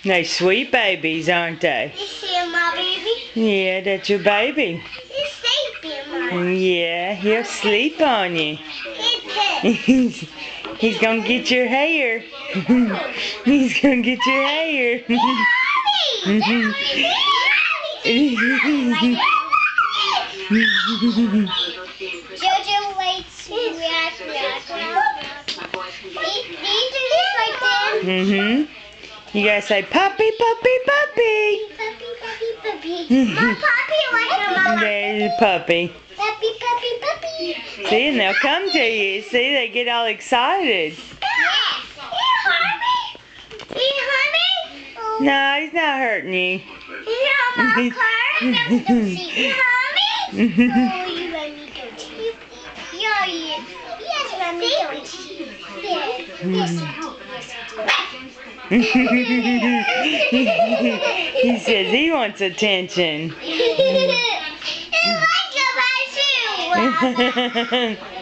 They're sweet babies, aren't they? You see my baby? Yeah, that's your baby. He's sleeping, Mom. Yeah, he'll sleep on you. He's gonna get your hair. He's gonna get your hair. Jojo waits to react. You gotta say puppy, puppy, puppy. Puppy, puppy, puppy. My puppy likes Mama. There's a puppy. Puppy, puppy, puppy. See, and they'll come to you. See, they get all excited. Yes. He hurt me. He hurt me. No, he's not hurting you. He hurt my car. He hurt me. Oh, you let me go too. Yeah, yes, let me go too. Yes. He says he wants attention. It's like a shoe.